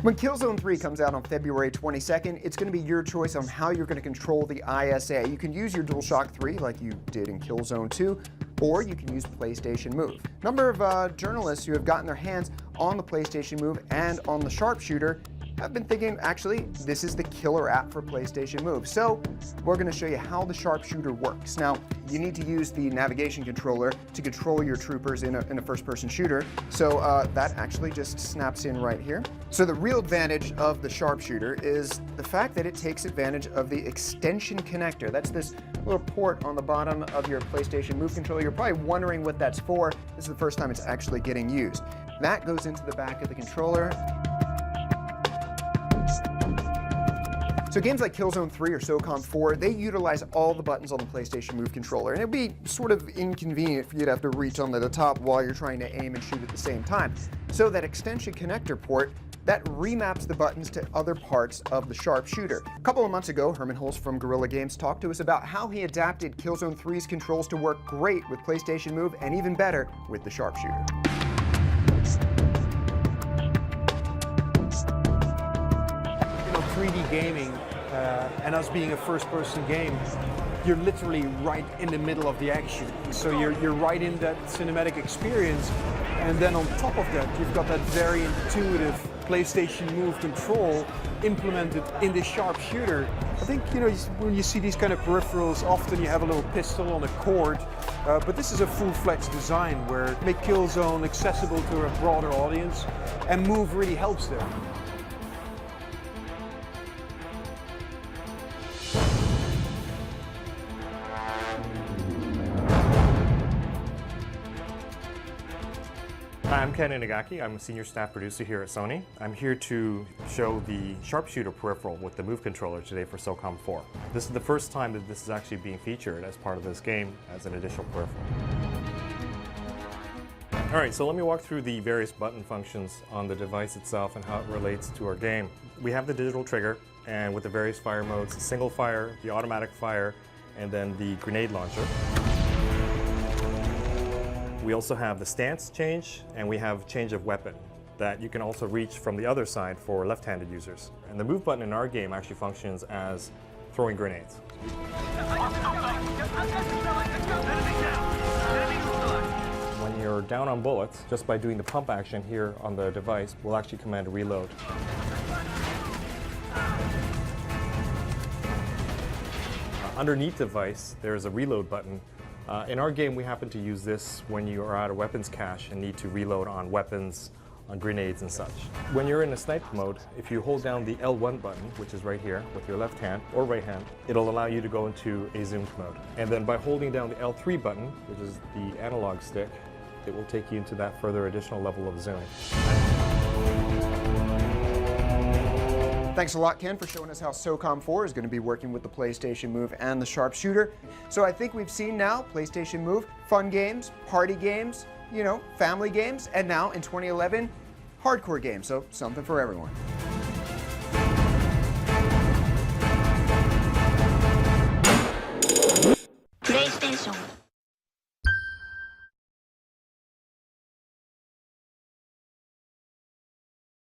When Killzone 3 comes out on February 22nd, it's going to be your choice on how you're going to control the ISA. You can use your DualShock 3 like you did in Killzone 2, or you can use PlayStation Move. A number of journalists who have gotten their hands on the PlayStation Move and on the Sharpshooter have been thinking, actually, this is the killer app for PlayStation Move. So we're going to show you how the Sharpshooter works. Now, you need to use the navigation controller to control your troopers in a first-person shooter. So that actually just snaps in right here. So the real advantage of the Sharpshooter is the fact that it takes advantage of the extension connector. That's this little port on the bottom of your PlayStation Move controller. You're probably wondering what that's for. This is the first time it's actually getting used. That goes into the back of the controller. So games like Killzone 3 or SOCOM 4, they utilize all the buttons on the PlayStation Move controller, and it'd be sort of inconvenient for you to have to reach onto the top while you're trying to aim and shoot at the same time. So that extension connector port, that remaps the buttons to other parts of the Sharpshooter. A couple of months ago, Herman Hulst from Guerrilla Games talked to us about how he adapted Killzone 3's controls to work great with PlayStation Move and even better with the Sharpshooter. 3D gaming and us being a first-person game, you're literally right in the middle of the action. So you're right in that cinematic experience, and then on top of that, you've got that very intuitive PlayStation Move control implemented in the Sharpshooter. I think, you know, when you see these kind of peripherals, often you have a little pistol on a cord, but this is a full-fledged design where it makes Killzone accessible to a broader audience, and Move really helps there. Hi, I'm Ken Inagaki. I'm a senior staff producer here at Sony. I'm here to show the Sharpshooter peripheral with the Move controller today for SOCOM 4. This is the first time that this is actually being featured as part of this game as an additional peripheral. All right, so let me walk through the various button functions on the device itself and how it relates to our game. We have the digital trigger, and with the various fire modes, single fire, the automatic fire, and then the grenade launcher. We also have the stance change, and we have change of weapon that you can also reach from the other side for left-handed users. And the Move button in our game actually functions as throwing grenades. When you're down on bullets, just by doing the pump action here on the device, we'll actually command a reload. Underneath the device, there's a reload button. In our game, we happen to use this when you are out of weapons cache and need to reload on weapons, on grenades and such. When you're in a snipe mode, if you hold down the L1 button, which is right here, with your left hand or right hand, it'll allow you to go into a zoomed mode. And then by holding down the L3 button, which is the analog stick, it will take you into that further additional level of zoom. Thanks a lot, Ken, for showing us how SOCOM 4 is going to be working with the PlayStation Move and the Sharpshooter. So I think we've seen now PlayStation Move, fun games, party games, you know, family games, and now in 2011, hardcore games. So something for everyone. PlayStation